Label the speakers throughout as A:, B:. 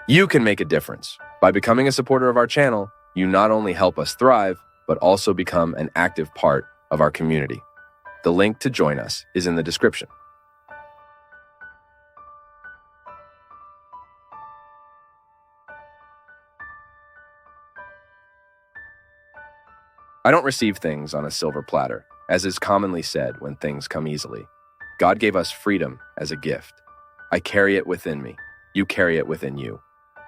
A: You can make a difference. By becoming a supporter of our channel, you not only help us thrive, but also become an active part of our community. The link to join us is in the description. I don't receive things on a silver platter, as is commonly said when things come easily. God gave us freedom as a gift. I carry it within me. You carry it within you.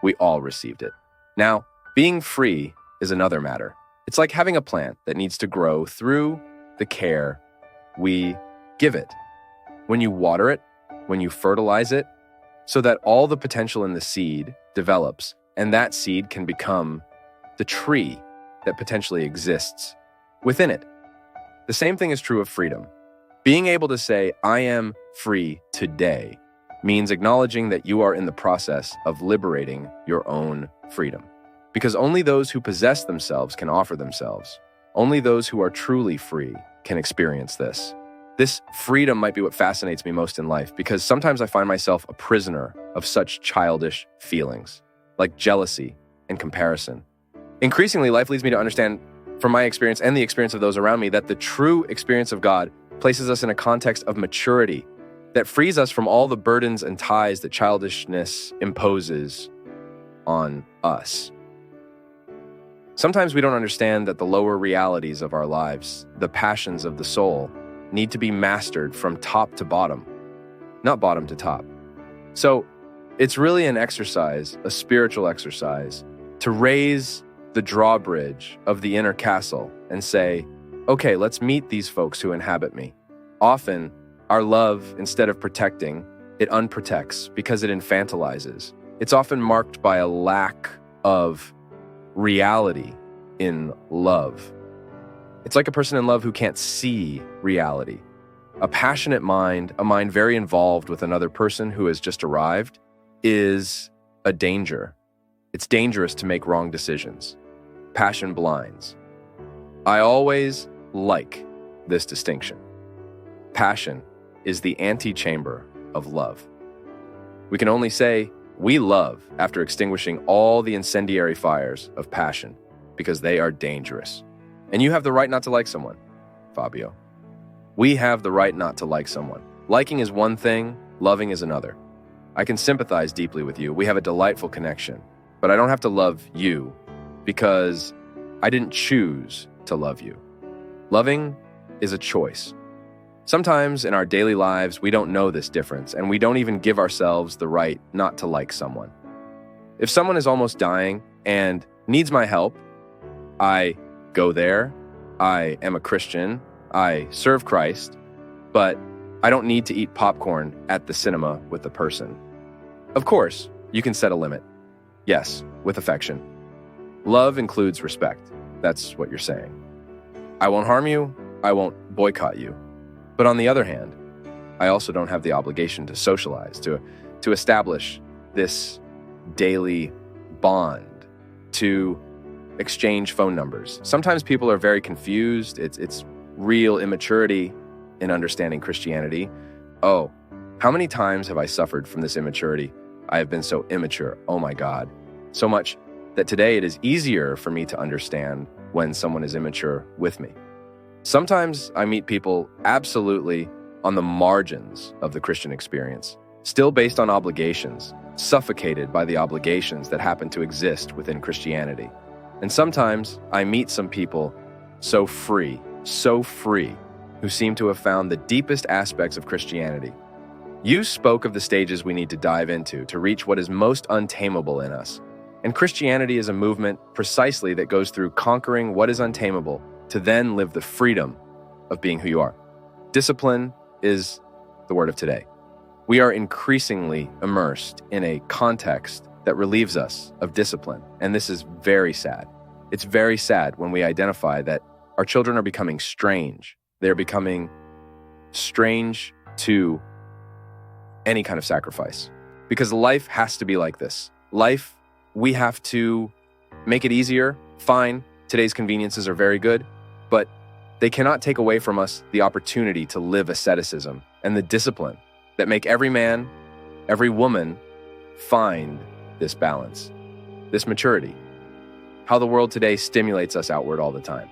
A: We all received it. Now, being free is another matter. It's like having a plant that needs to grow through the care we give it. When you water it, when you fertilize it, so that all the potential in the seed develops, and that seed can become the tree that potentially exists within it. The same thing is true of freedom. Being able to say, I am free today, means acknowledging that you are in the process of liberating your own freedom. Because only those who possess themselves can offer themselves. Only those who are truly free can experience this. This freedom might be what fascinates me most in life, because sometimes I find myself a prisoner of such childish feelings, like jealousy and comparison. Increasingly, life leads me to understand, from my experience and the experience of those around me, that the true experience of God places us in a context of maturity that frees us from all the burdens and ties that childishness imposes on us. Sometimes we don't understand that the lower realities of our lives, the passions of the soul, need to be mastered from top to bottom, not bottom to top. So it's really an exercise, a spiritual exercise, to raise the drawbridge of the inner castle and say, okay, let's meet these folks who inhabit me. Often, our love, instead of protecting, it unprotects because it infantilizes. It's often marked by a lack of reality in love. It's like a person in love who can't see reality. A passionate mind, a mind very involved with another person who has just arrived, is a danger. It's dangerous to make wrong decisions. Passion blinds. I always like this distinction. Passion is the antechamber of love. We can only say we love after extinguishing all the incendiary fires of passion, because they are dangerous. And you have the right not to like someone, Fabio. We have the right not to like someone. Liking is one thing, loving is another. I can sympathize deeply with you. We have a delightful connection, but I don't have to love you because I didn't choose to love you. Loving is a choice. Sometimes in our daily lives, we don't know this difference, and we don't even give ourselves the right not to like someone. If someone is almost dying and needs my help, I go there, I am a Christian, I serve Christ, but I don't need to eat popcorn at the cinema with the person. Of course, you can set a limit. Yes, with affection. Love includes respect. That's what you're saying. I won't harm you, I won't boycott you. But on the other hand, I also don't have the obligation to socialize, to establish this daily bond, to exchange phone numbers. Sometimes people are very confused. It's real immaturity in understanding Christianity. Oh, how many times have I suffered from this immaturity? I have been so immature. Oh my God. So much that today it is easier for me to understand when someone is immature with me. Sometimes I meet people absolutely on the margins of the Christian experience, still based on obligations, suffocated by the obligations that happen to exist within Christianity. And sometimes I meet some people so free, who seem to have found the deepest aspects of Christianity. You spoke of the stages we need to dive into to reach what is most untamable in us. And Christianity is a movement precisely that goes through conquering what is untamable to then live the freedom of being who you are. Discipline is the word of today. We are increasingly immersed in a context that relieves us of discipline, and this is very sad. It's very sad when we identify that our children are becoming strange. They're becoming strange to any kind of sacrifice, because life has to be like this. Life, we have to make it easier. Fine, today's conveniences are very good, but they cannot take away from us the opportunity to live asceticism and the discipline that make every man, every woman find this balance, this maturity, how the world today stimulates us outward all the time.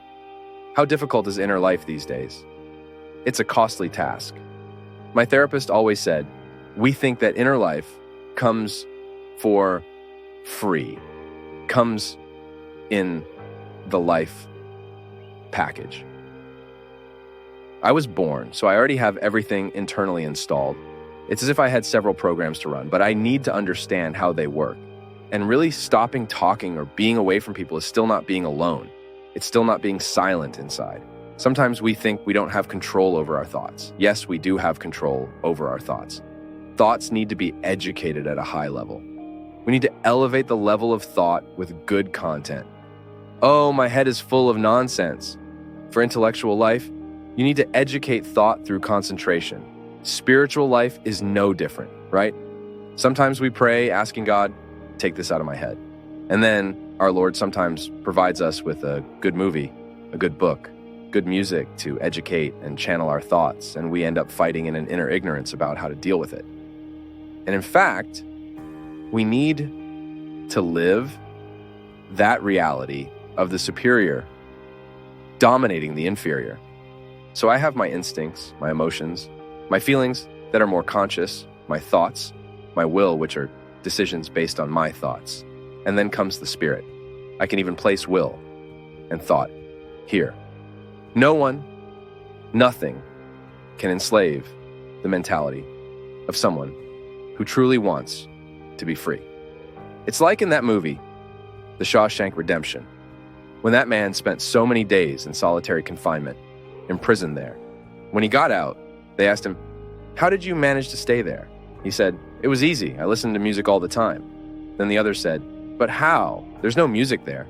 A: How difficult is inner life these days? It's a costly task. My therapist always said, we think that inner life comes for free, comes in the life package. I was born, so I already have everything internally installed. It's as if I had several programs to run, but I need to understand how they work. And really stopping talking or being away from people is still not being alone. It's still not being silent inside. Sometimes we think we don't have control over our thoughts. Yes, we do have control over our thoughts. Thoughts need to be educated at a high level. We need to elevate the level of thought with good content. Oh, my head is full of nonsense. For intellectual life, you need to educate thought through concentration. Spiritual life is no different, right? Sometimes we pray asking God, take this out of my head. And then our Lord sometimes provides us with a good movie, a good book, good music to educate and channel our thoughts, and we end up fighting in an inner ignorance about how to deal with it. And in fact, we need to live that reality of the superior dominating the inferior. So I have my instincts, my emotions, my feelings that are more conscious, my thoughts, my will, which are decisions based on my thoughts. And then comes the spirit. I can even place will and thought here. No one, nothing can enslave the mentality of someone who truly wants to be free. It's like in that movie, The Shawshank Redemption, when that man spent so many days in solitary confinement, imprisoned there. When he got out, they asked him, how did you manage to stay there? He said, it was easy. I listened to music all the time. Then the other said, but how? There's no music there.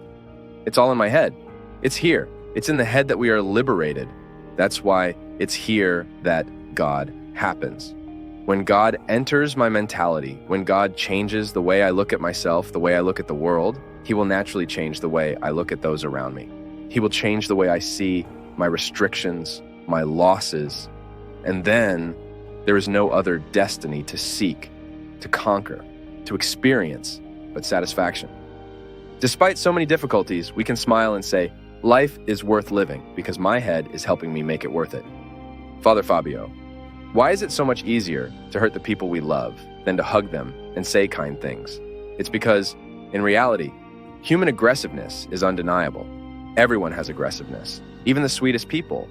A: It's all in my head. It's here. It's in the head that we are liberated. That's why it's here that God happens. When God enters my mentality, when God changes the way I look at myself, the way I look at the world, He will naturally change the way I look at those around me. He will change the way I see my restrictions, my losses, and then there is no other destiny to seek, to conquer, to experience but satisfaction. Despite so many difficulties, we can smile and say, life is worth living because my head is helping me make it worth it. Father Fabio, why is it so much easier to hurt the people we love than to hug them and say kind things? It's because, in reality, human aggressiveness is undeniable. Everyone has aggressiveness, even the sweetest people.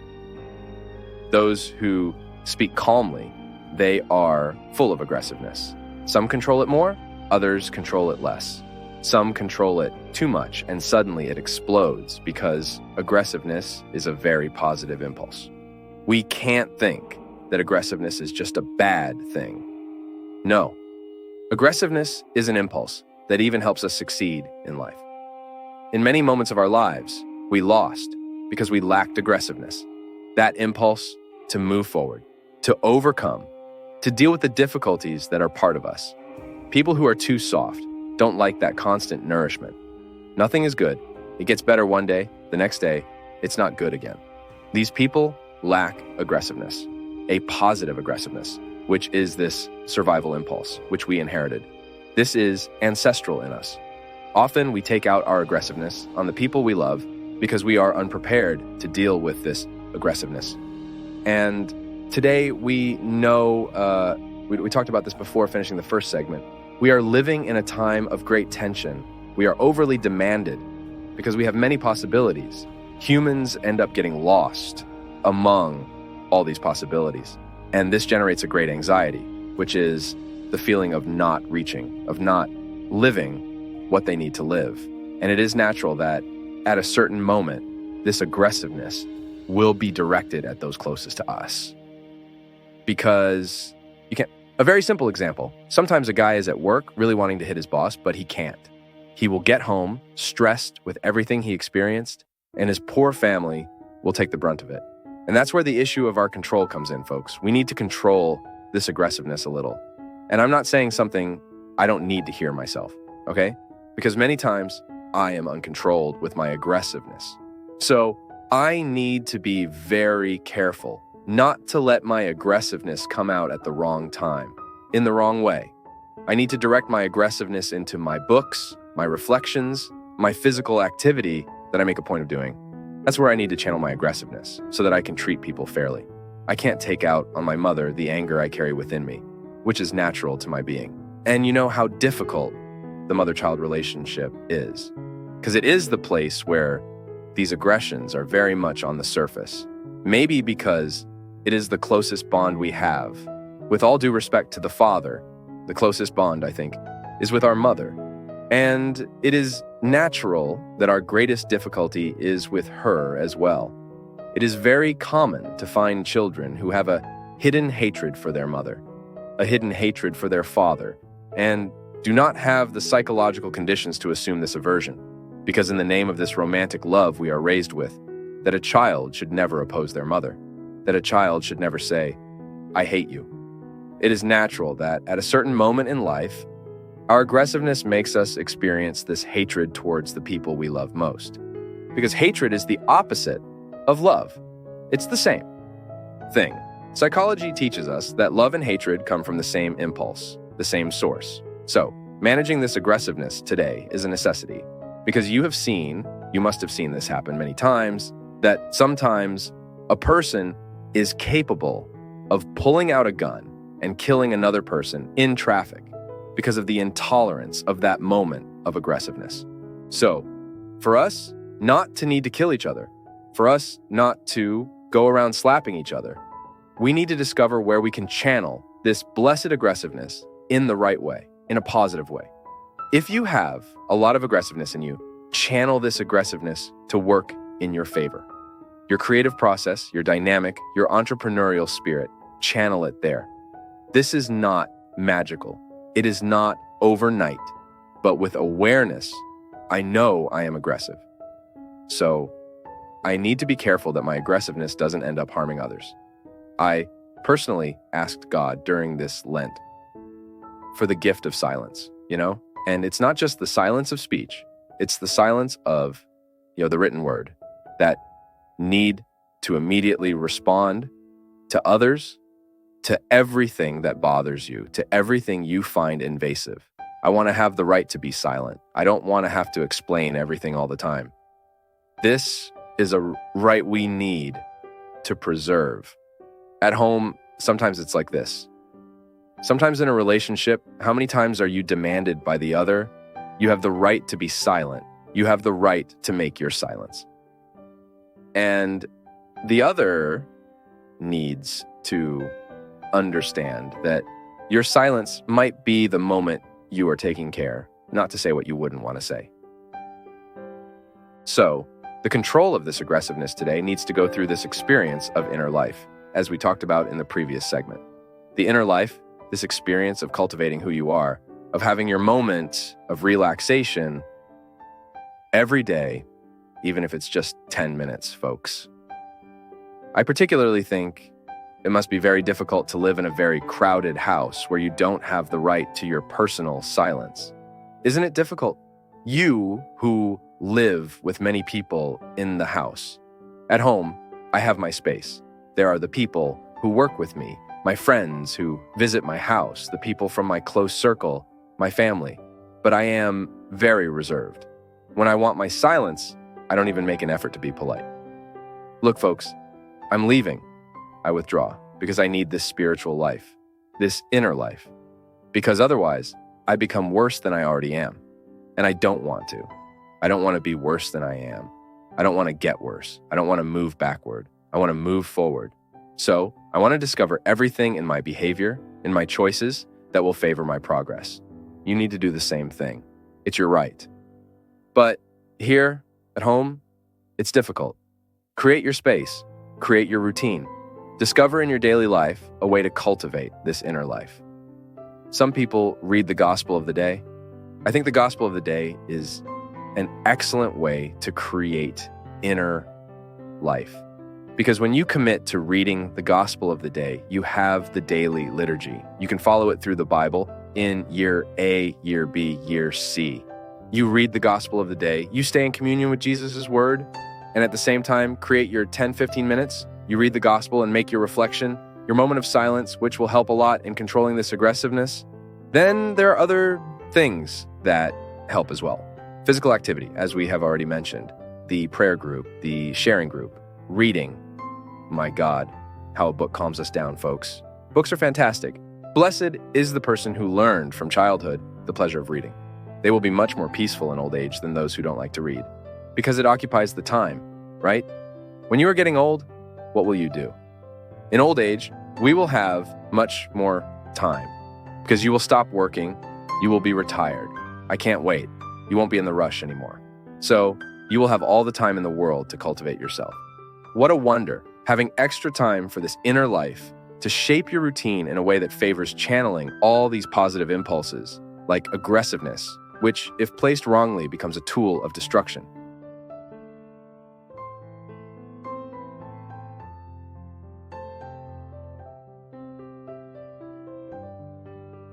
A: Those who speak calmly, they are full of aggressiveness. Some control it more, others control it less. Some control it too much, and suddenly it explodes because aggressiveness is a very positive impulse. We can't think that aggressiveness is just a bad thing. No. Aggressiveness is an impulse that even helps us succeed in life. In many moments of our lives, we lost because we lacked aggressiveness. That impulse to move forward, to overcome, to deal with the difficulties that are part of us. People who are too soft don't like that constant nourishment. Nothing is good. It gets better one day, the next day, it's not good again. These people lack aggressiveness, a positive aggressiveness, which is this survival impulse, which we inherited. This is ancestral in us. Often we take out our aggressiveness on the people we love because we are unprepared to deal with this aggressiveness. And today we know, we talked about this before finishing the first segment, we are living in a time of great tension. We are overly demanded because we have many possibilities. Humans end up getting lost among all these possibilities. And this generates a great anxiety, which is the feeling of not reaching, of not living what they need to live. And it is natural that at a certain moment, this aggressiveness will be directed at those closest to us. Because you can't. A very simple example. Sometimes a guy is at work really wanting to hit his boss, but he can't. He will get home stressed with everything he experienced, and his poor family will take the brunt of it. And that's where the issue of our control comes in, folks. We need to control this aggressiveness a little. And I'm not saying something I don't need to hear myself, okay? Because many times I am uncontrolled with my aggressiveness. So I need to be very careful not to let my aggressiveness come out at the wrong time, in the wrong way. I need to direct my aggressiveness into my books, my reflections, my physical activity that I make a point of doing. That's where I need to channel my aggressiveness so that I can treat people fairly. I can't take out on my mother the anger I carry within me, which is natural to my being. And you know how difficult the mother-child relationship is, because it is the place where these aggressions are very much on the surface. Maybe because it is the closest bond we have. With all due respect to the father, the closest bond, I think, is with our mother. And it is natural that our greatest difficulty is with her as well. It is very common to find children who have a hidden hatred for their mother, a hidden hatred for their father, and do not have the psychological conditions to assume this aversion, because in the name of this romantic love we are raised with, that a child should never oppose their mother, that a child should never say, "I hate you." It is natural that at a certain moment in life, our aggressiveness makes us experience this hatred towards the people we love most. Because hatred is the opposite of love. It's the same thing. Psychology teaches us that love and hatred come from the same impulse, the same source. So, managing this aggressiveness today is a necessity, because you must have seen this happen many times, that sometimes a person is capable of pulling out a gun and killing another person in traffic because of the intolerance of that moment of aggressiveness. So, for us not to need to kill each other, for us not to go around slapping each other, we need to discover where we can channel this blessed aggressiveness in the right way, in a positive way. If you have a lot of aggressiveness in you, channel this aggressiveness to work in your favor. Your creative process, your dynamic, your entrepreneurial spirit, channel it there. This is not magical. It is not overnight, but with awareness, I know I am aggressive. So I need to be careful that my aggressiveness doesn't end up harming others. I personally asked God during this Lent for the gift of silence, And it's not just the silence of speech, it's the silence of, the written word, that need to immediately respond to others, to everything that bothers you, to everything you find invasive. I want to have the right to be silent. I don't want to have to explain everything all the time. This is a right we need to preserve. At home, sometimes it's like this. Sometimes in a relationship, how many times are you demanded by the other? You have the right to be silent. You have the right to make your silence. And the other needs to understand that your silence might be the moment you are taking care not to say what you wouldn't want to say. So, the control of this aggressiveness today needs to go through this experience of inner life, as we talked about in the previous segment. The inner life, this experience of cultivating who you are, of having your moment of relaxation every day, even if it's just 10 minutes, folks. I particularly think it must be very difficult to live in a very crowded house where you don't have the right to your personal silence. Isn't it difficult? You who live with many people in the house. At home, I have my space. There are the people who work with me, my friends who visit my house, the people from my close circle, my family. But I am very reserved. When I want my silence, I don't even make an effort to be polite. Look, folks, I'm leaving. I withdraw because I need this spiritual life, this inner life, because otherwise I become worse than I already am. And I don't want to. I don't want to be worse than I am. I don't want to get worse. I don't want to move backward. I want to move forward. So I want to discover everything in my behavior, in my choices that will favor my progress. You need to do the same thing. It's your right. But here at home, it's difficult. Create your space. Create your routine. Discover in your daily life a way to cultivate this inner life. Some people read the gospel of the day. I think the gospel of the day is an excellent way to create inner life. Because when you commit to reading the gospel of the day, you have the daily liturgy. You can follow it through the Bible in year A, year B, year C. You read the gospel of the day, you stay in communion with Jesus' word, and at the same time, create your 10-15 minutes. You read the gospel and make your reflection, your moment of silence, which will help a lot in controlling this aggressiveness. Then there are other things that help as well. Physical activity, as we have already mentioned, the prayer group, the sharing group, reading. My God, how a book calms us down, folks. Books are fantastic. Blessed is the person who learned from childhood the pleasure of reading. They will be much more peaceful in old age than those who don't like to read, because it occupies the time, right? When you are getting old, what will you do? In old age, we will have much more time, because you will stop working, you will be retired. I can't wait. You won't be in the rush anymore. So you will have all the time in the world to cultivate yourself. What a wonder, having extra time for this inner life to shape your routine in a way that favors channeling all these positive impulses, like aggressiveness, which, if placed wrongly, becomes a tool of destruction.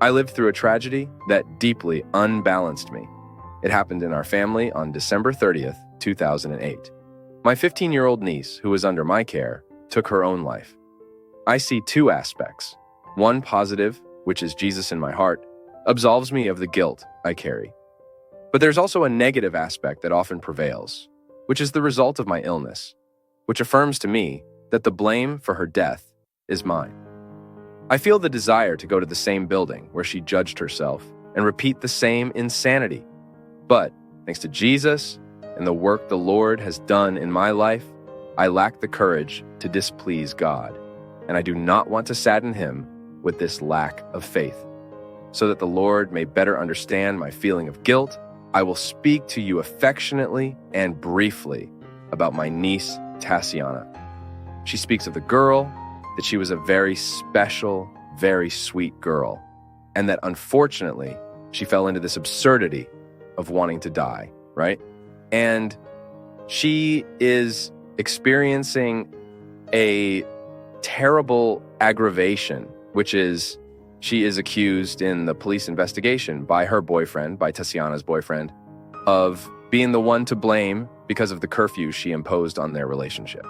A: I lived through a tragedy that deeply unbalanced me. It happened in our family on December 30th, 2008. My 15-year-old niece, who was under my care, took her own life. I see two aspects. One positive, which is Jesus in my heart, absolves me of the guilt I carry. But there's also a negative aspect that often prevails, which is the result of my illness, which affirms to me that the blame for her death is mine. I feel the desire to go to the same building where she judged herself and repeat the same insanity. But thanks to Jesus and the work the Lord has done in my life, I lack the courage to displease God, and I do not want to sadden him with this lack of faith. So that the Lord may better understand my feeling of guilt, I will speak to you affectionately and briefly about my niece, Tatiana. She speaks of the girl, that she was a very special, very sweet girl, and that unfortunately, she fell into this absurdity of wanting to die, right? And she is experiencing a terrible aggravation, which is she is accused in the police investigation by her boyfriend, by Tatiana's boyfriend, of being the one to blame because of the curfew she imposed on their relationship.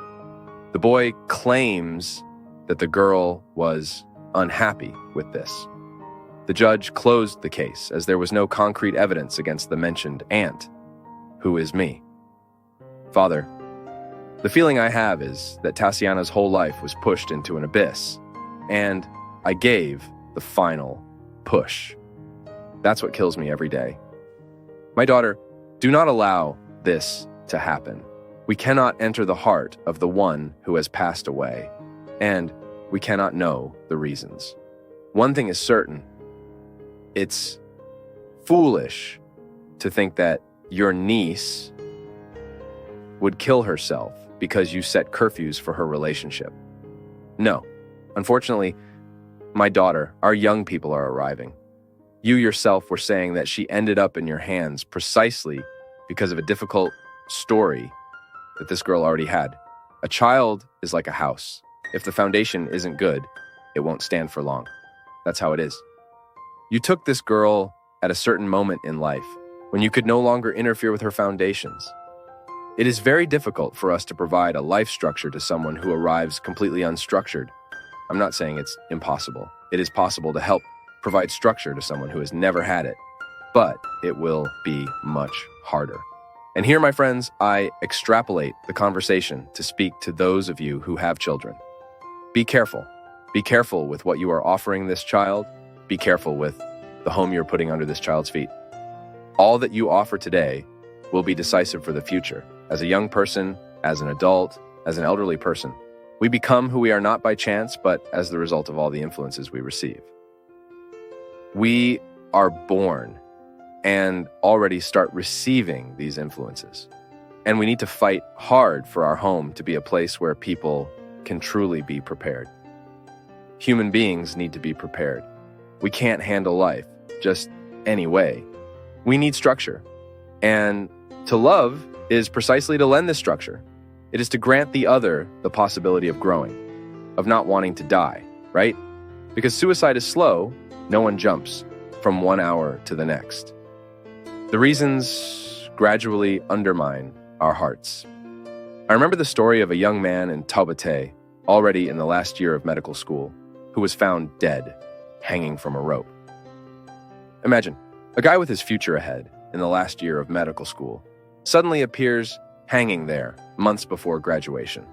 A: The boy claims that the girl was unhappy with this. The judge closed the case as there was no concrete evidence against the mentioned aunt, who is me. Father, the feeling I have is that Tatiana's whole life was pushed into an abyss, and I gave the final push. That's what kills me every day. My daughter, do not allow this to happen. We cannot enter the heart of the one who has passed away, and we cannot know the reasons. One thing is certain. It's foolish to think that your niece would kill herself because you set curfews for her relationship. No. Unfortunately, my daughter, our young people are arriving. You yourself were saying that she ended up in your hands precisely because of a difficult story that this girl already had. A child is like a house. If the foundation isn't good, it won't stand for long. That's how it is. You took this girl at a certain moment in life when you could no longer interfere with her foundations. It is very difficult for us to provide a life structure to someone who arrives completely unstructured. I'm not saying it's impossible. It is possible to help provide structure to someone who has never had it, but it will be much harder. And here, my friends, I extrapolate the conversation to speak to those of you who have children. Be careful. Be careful with what you are offering this child. Be careful with the home you're putting under this child's feet. All that you offer today will be decisive for the future. As a young person, as an adult, as an elderly person, we become who we are not by chance, but as the result of all the influences we receive. We are born and already start receiving these influences. And we need to fight hard for our home to be a place where people can truly be prepared. Human beings need to be prepared. We can't handle life just any way. We need structure. And to love is precisely to lend this structure. It is to grant the other the possibility of growing, of not wanting to die, right? Because suicide is slow, no one jumps from 1 hour to the next. The reasons gradually undermine our hearts. I remember the story of a young man in Taubaté, already in the last year of medical school, who was found dead, hanging from a rope. Imagine, a guy with his future ahead in the last year of medical school suddenly appears hanging there months before graduation.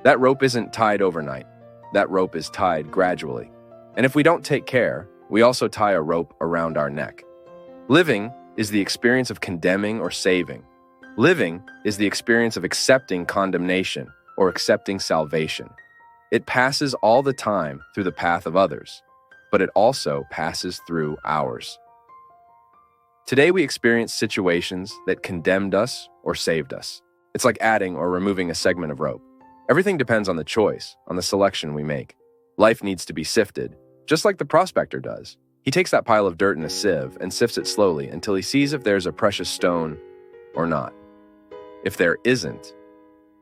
A: That rope isn't tied overnight. That rope is tied gradually. And if we don't take care, we also tie a rope around our neck. Living is the experience of condemning or saving. Living is the experience of accepting condemnation or accepting salvation. It passes all the time through the path of others, but it also passes through ours. Today we experience situations that condemned us or saved us. It's like adding or removing a segment of rope. Everything depends on the choice, on the selection we make. Life needs to be sifted, just like the prospector does. He takes that pile of dirt in a sieve and sifts it slowly until he sees if there's a precious stone or not. If there isn't,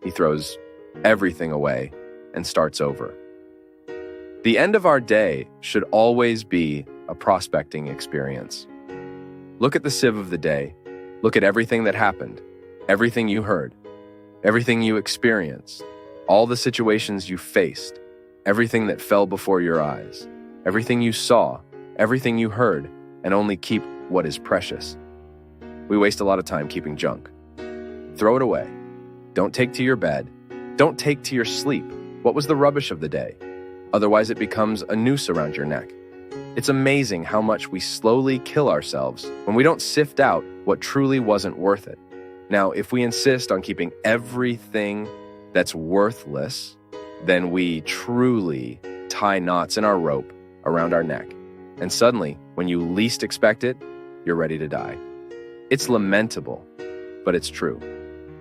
A: he throws everything away and starts over. The end of our day should always be a prospecting experience. Look at the sieve of the day. Look at everything that happened, everything you heard, everything you experienced, all the situations you faced, everything that fell before your eyes, everything you saw, everything you heard, and only keep what is precious. We waste a lot of time keeping junk. Throw it away. Don't take to your bed. Don't take to your sleep what was the rubbish of the day. Otherwise, it becomes a noose around your neck. It's amazing how much we slowly kill ourselves when we don't sift out what truly wasn't worth it. Now, if we insist on keeping everything that's worthless, then we truly tie knots in our rope around our neck. And suddenly, when you least expect it, you're ready to die. It's lamentable, but it's true.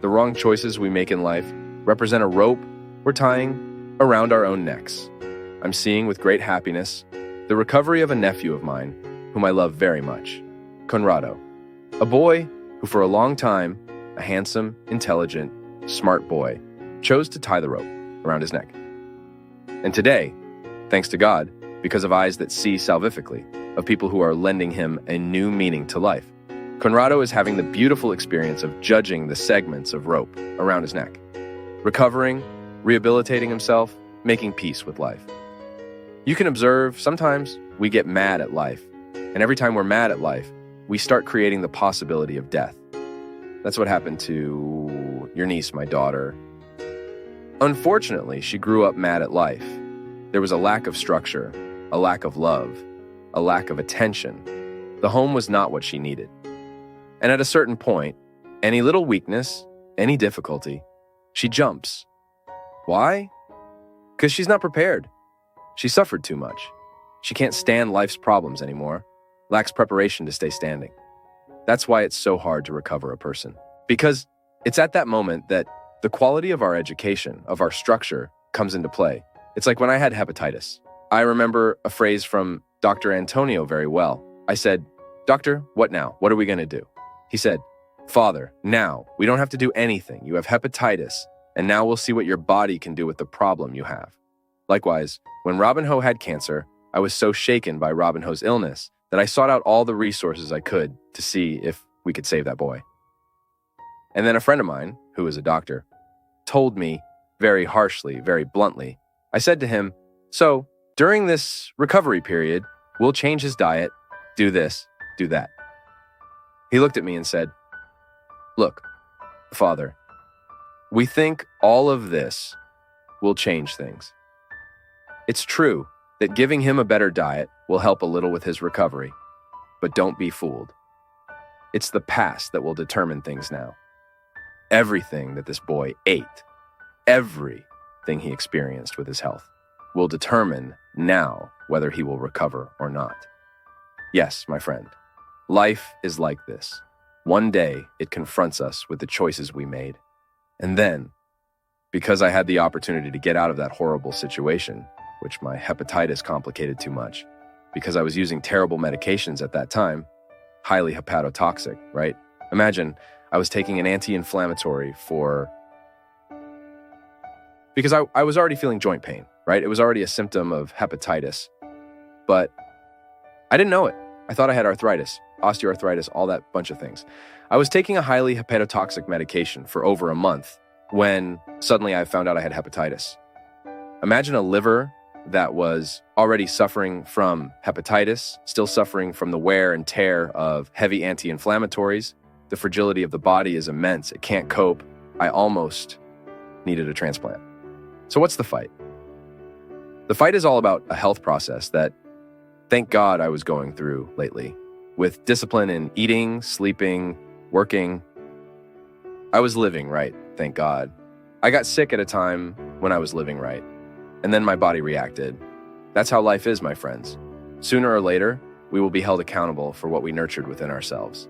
A: The wrong choices we make in life represent a rope we're tying around our own necks. I'm seeing with great happiness the recovery of a nephew of mine, whom I love very much, Conrado, a boy who for a long time, a handsome, intelligent, smart boy, chose to tie the rope around his neck. And today, thanks to God, because of eyes that see salvifically, of people who are lending him a new meaning to life, Conrado is having the beautiful experience of judging the segments of rope around his neck, recovering, rehabilitating himself, making peace with life. You can observe sometimes we get mad at life, and every time we're mad at life, we start creating the possibility of death. That's what happened to your niece, my daughter. Unfortunately, she grew up mad at life. There was a lack of structure, a lack of love, a lack of attention. The home was not what she needed. And at a certain point, any little weakness, any difficulty, she jumps. Why? Because she's not prepared. She suffered too much. She can't stand life's problems anymore, lacks preparation to stay standing. That's why it's so hard to recover a person. Because it's at that moment that the quality of our education, of our structure, comes into play. It's like when I had hepatitis. I remember a phrase from Dr. Antonio very well. I said, "Doctor, what now? What are we going to do?" He said, "Father, now, we don't have to do anything. You have hepatitis, and now we'll see what your body can do with the problem you have." Likewise, when Robin-Ho had cancer, I was so shaken by Robin-Ho's illness that I sought out all the resources I could to see if we could save that boy. And then a friend of mine, who is a doctor, told me very harshly, very bluntly. I said to him, "So, during this recovery period, we'll change his diet, do this, do that." He looked at me and said, "Look, Father, we think all of this will change things. It's true that giving him a better diet will help a little with his recovery, but don't be fooled. It's the past that will determine things now. Everything that this boy ate, everything he experienced with his health, will determine now whether he will recover or not. Yes, my friend, life is like this. One day it confronts us with the choices we made. And then, because I had the opportunity to get out of that horrible situation, which my hepatitis complicated too much, because I was using terrible medications at that time, highly hepatotoxic, right? Imagine I was taking an anti-inflammatory because I was already feeling joint pain, right? It was already a symptom of hepatitis, but I didn't know it. I thought I had arthritis, osteoarthritis, all that bunch of things. I was taking a highly hepatotoxic medication for over a month when suddenly I found out I had hepatitis. Imagine a liver that was already suffering from hepatitis, still suffering from the wear and tear of heavy anti-inflammatories. The fragility of the body is immense. It can't cope. I almost needed a transplant. So what's the fight? The fight is all about a health process that, thank God, I was going through lately, with discipline in eating, sleeping, working. I was living right, thank God. I got sick at a time when I was living right, and then my body reacted. That's how life is, my friends. Sooner or later, we will be held accountable for what we nurtured within ourselves.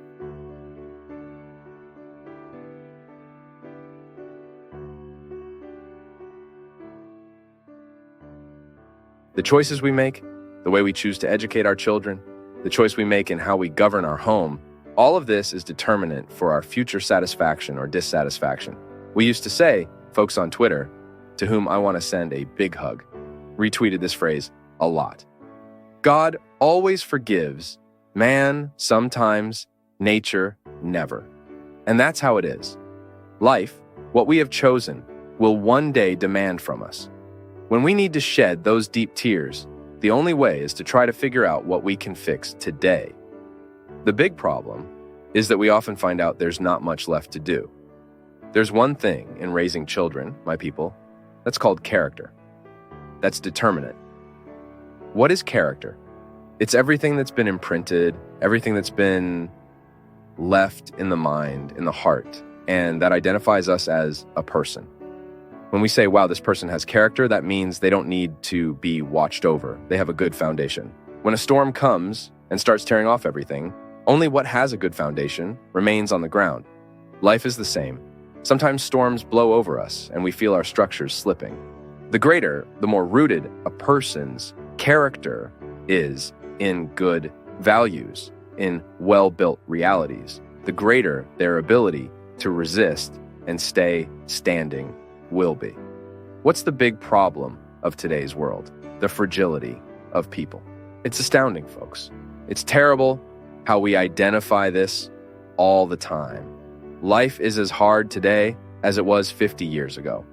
A: The choices we make, the way we choose to educate our children, the choice we make in how we govern our home, all of this is determinant for our future satisfaction or dissatisfaction. We used to say, folks on Twitter, to whom I want to send a big hug, retweeted this phrase a lot. God always forgives, man sometimes, nature never. And that's how it is. Life, what we have chosen, will one day demand from us. When we need to shed those deep tears, the only way is to try to figure out what we can fix today. The big problem is that we often find out there's not much left to do. There's one thing in raising children, my people, that's called character. That's determinate. What is character? It's everything that's been imprinted, everything that's been left in the mind, in the heart, and that identifies us as a person. When we say, wow, this person has character, that means they don't need to be watched over. They have a good foundation. When a storm comes and starts tearing off everything, only what has a good foundation remains on the ground. Life is the same. Sometimes storms blow over us and we feel our structures slipping. The greater, the more rooted a person's character is in good values, in well-built realities, the greater their ability to resist and stay standing will be. What's the big problem of today's world? The fragility of people. It's astounding, folks. It's terrible how we identify this all the time. Life is as hard today as it was 50 years ago.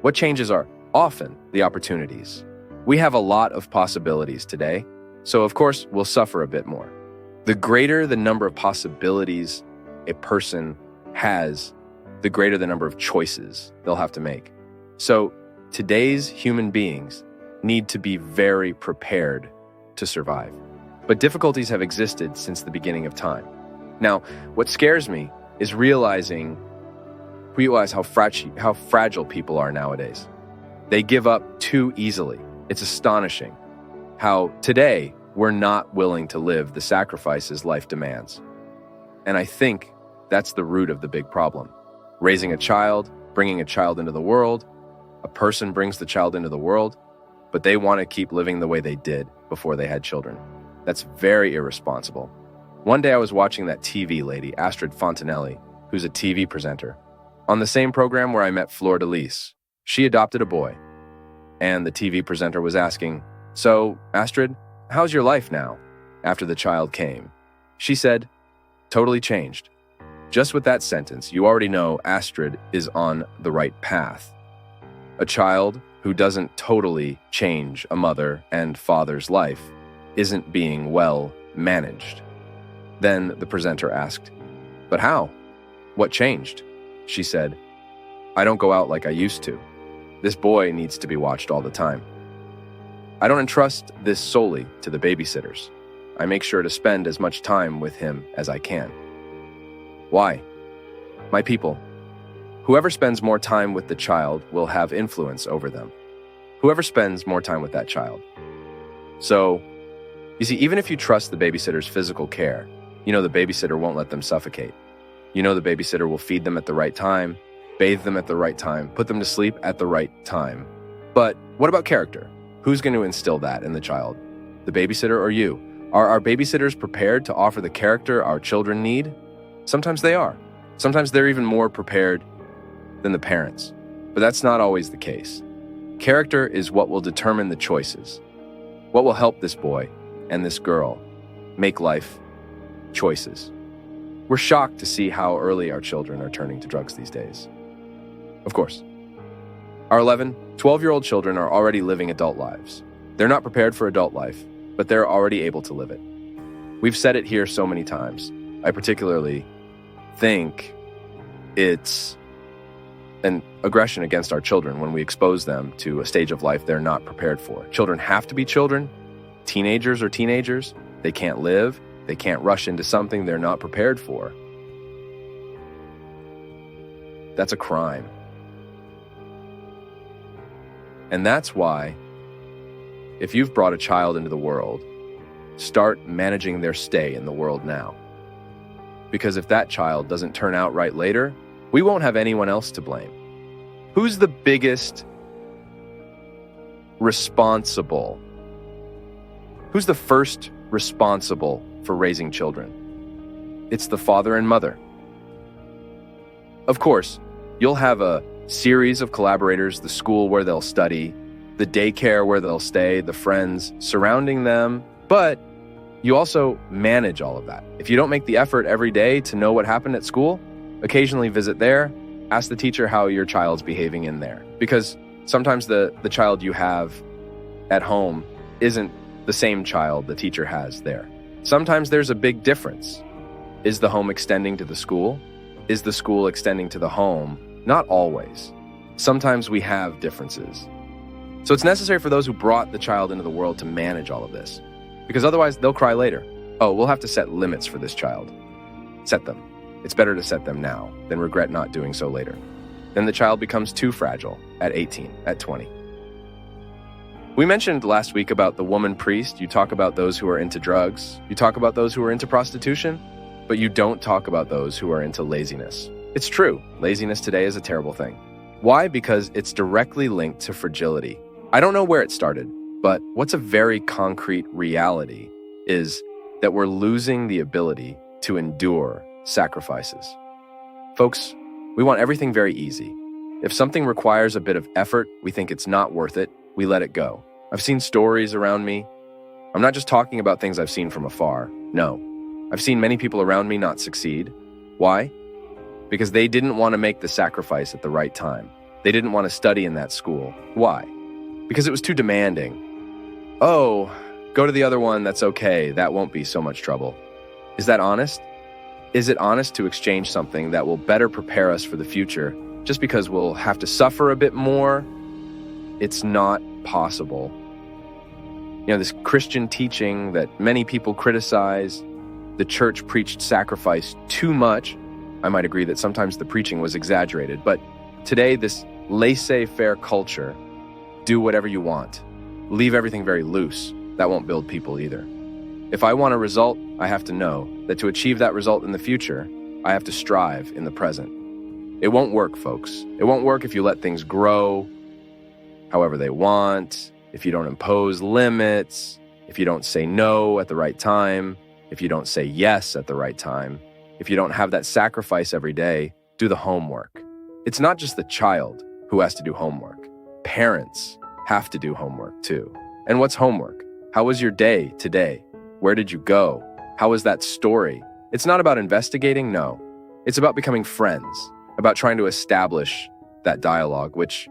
A: What changes are often the opportunities. We have a lot of possibilities today, so of course we'll suffer a bit more. The greater the number of possibilities a person has, the greater the number of choices they'll have to make. So today's human beings need to be very prepared to survive. But difficulties have existed since the beginning of time. Now, what scares me is realize how fragile people are nowadays. They give up too easily. It's astonishing how today we're not willing to live the sacrifices life demands. And I think that's the root of the big problem. Raising a child, bringing a child into the world, a person brings the child into the world, but they want to keep living the way they did before they had children. That's very irresponsible. One day I was watching that TV lady, Astrid Fontanelli, who's a TV presenter. On the same program where I met Fleur de Lis, she adopted a boy. And the TV presenter was asking, "So, Astrid, how's your life now?" After the child came. She said, "Totally changed." Just with that sentence, you already know Astrid is on the right path. A child who doesn't totally change a mother and father's life isn't being well managed. Then the presenter asked, "But how? What changed?" She said, "I don't go out like I used to. This boy needs to be watched all the time. I don't entrust this solely to the babysitters. I make sure to spend as much time with him as I can." Why? My people, whoever spends more time with the child will have influence over them. Whoever spends more time with that child. So, you see, even if you trust the babysitter's physical care, you know the babysitter won't let them suffocate. You know the babysitter will feed them at the right time, bathe them at the right time, put them to sleep at the right time. But what about character? Who's going to instill that in the child? The babysitter or you? Are our babysitters prepared to offer the character our children need? Sometimes they are. Sometimes they're even more prepared than the parents. But that's not always the case. Character is what will determine the choices. What will help this boy and this girl make life choices. We're shocked to see how early our children are turning to drugs these days. Of course, Our 11, 12-year-old children are already living adult lives. They're not prepared for adult life, but they're already able to live it. We've said it here so many times. I particularly think it's an aggression against our children when we expose them to a stage of life they're not prepared for. Children have to be children. Teenagers are teenagers. They can't live. They can't rush into something they're not prepared for. That's a crime. And that's why, if you've brought a child into the world, start managing their stay in the world now. Because if that child doesn't turn out right later, we won't have anyone else to blame. Who's the biggest responsible? Who's the first responsible for raising children? It's the father and mother. Of course, you'll have a series of collaborators, the school where they'll study, the daycare where they'll stay, the friends surrounding them, but you also manage all of that. If you don't make the effort every day to know what happened at school, occasionally visit there, ask the teacher how your child's behaving in there. Because sometimes the child you have at home isn't the same child the teacher has there. Sometimes there's a big difference. Is the home extending to the school? Is the school extending to the home? Not always. Sometimes we have differences. So it's necessary for those who brought the child into the world to manage all of this, because otherwise they'll cry later. Oh, we'll have to set limits for this child. Set them. It's better to set them now than regret not doing so later. Then the child becomes too fragile at 18, at 20. We mentioned last week about the woman priest. You talk about those who are into drugs. You talk about those who are into prostitution, but you don't talk about those who are into laziness. It's true. Laziness today is a terrible thing. Why? Because it's directly linked to fragility. I don't know where it started, but what's a very concrete reality is that we're losing the ability to endure sacrifices. Folks, we want everything very easy. If something requires a bit of effort, we think it's not worth it, we let it go. I've seen stories around me. I'm not just talking about things I've seen from afar. No, I've seen many people around me not succeed. Why? Because they didn't want to make the sacrifice at the right time. They didn't want to study in that school. Why? Because it was too demanding. Oh, go to the other one, that's okay. That won't be so much trouble. Is that honest? Is it honest to exchange something that will better prepare us for the future just because we'll have to suffer a bit more? It's not possible. You know, this Christian teaching that many people criticize, the church preached sacrifice too much. I might agree that sometimes the preaching was exaggerated, but today this laissez-faire culture, do whatever you want, leave everything very loose, that won't build people either. If I want a result, I have to know that to achieve that result in the future, I have to strive in the present. It won't work, folks. It won't work if you let things grow however they want, if you don't impose limits, if you don't say no at the right time, if you don't say yes at the right time, if you don't have that sacrifice every day, do the homework. It's not just the child who has to do homework. Parents have to do homework too. And what's homework? How was your day today? Where did you go? How was that story? It's not about investigating, no. It's about becoming friends, about trying to establish that dialogue, which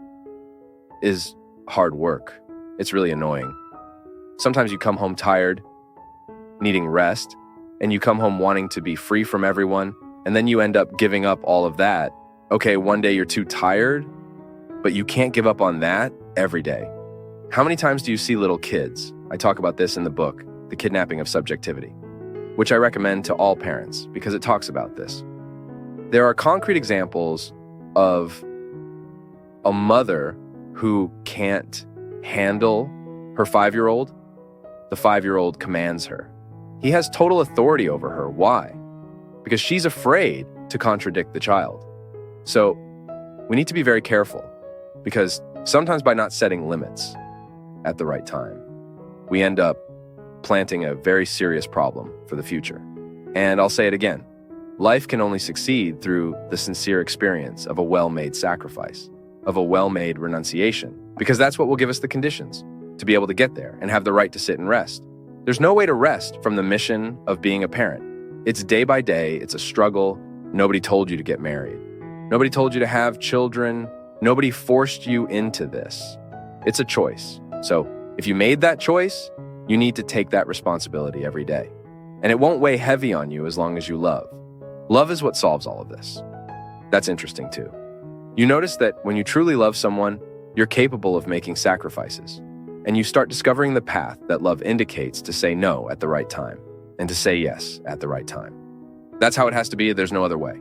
A: is hard work. It's really annoying. Sometimes you come home tired, needing rest, and you come home wanting to be free from everyone, and then you end up giving up all of that. Okay, one day you're too tired, but you can't give up on that every day. How many times do you see little kids? I talk about this in the book, The Kidnapping of Subjectivity, which I recommend to all parents because it talks about this. There are concrete examples of a mother who can't handle her 5-year-old. The 5-year-old commands her. He has total authority over her. Why? Because she's afraid to contradict the child. So we need to be very careful because sometimes by not setting limits at the right time, we end up planting a very serious problem for the future. And I'll say it again, life can only succeed through the sincere experience of a well-made sacrifice, of a well-made renunciation, because that's what will give us the conditions to be able to get there and have the right to sit and rest. There's no way to rest from the mission of being a parent. It's day by day, it's a struggle. Nobody told you to get married. Nobody told you to have children Nobody forced you into this. It's a choice. So if you made that choice, you need to take that responsibility every day. And it won't weigh heavy on you as long as you love. Love is what solves all of this. That's interesting too. You notice that when you truly love someone, you're capable of making sacrifices. And you start discovering the path that love indicates to say no at the right time and to say yes at the right time. That's how it has to be. There's no other way.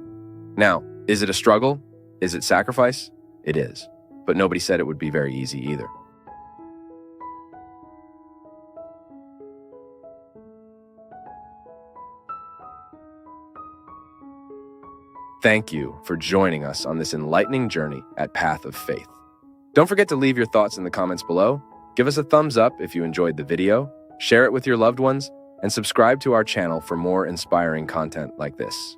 A: Now, is it a struggle? Is it sacrifice? It is. But nobody said it would be very easy either. Thank you for joining us on this enlightening journey at Path of Faith. Don't forget to leave your thoughts in the comments below. Give us a thumbs up if you enjoyed the video, share it with your loved ones, and subscribe to our channel for more inspiring content like this.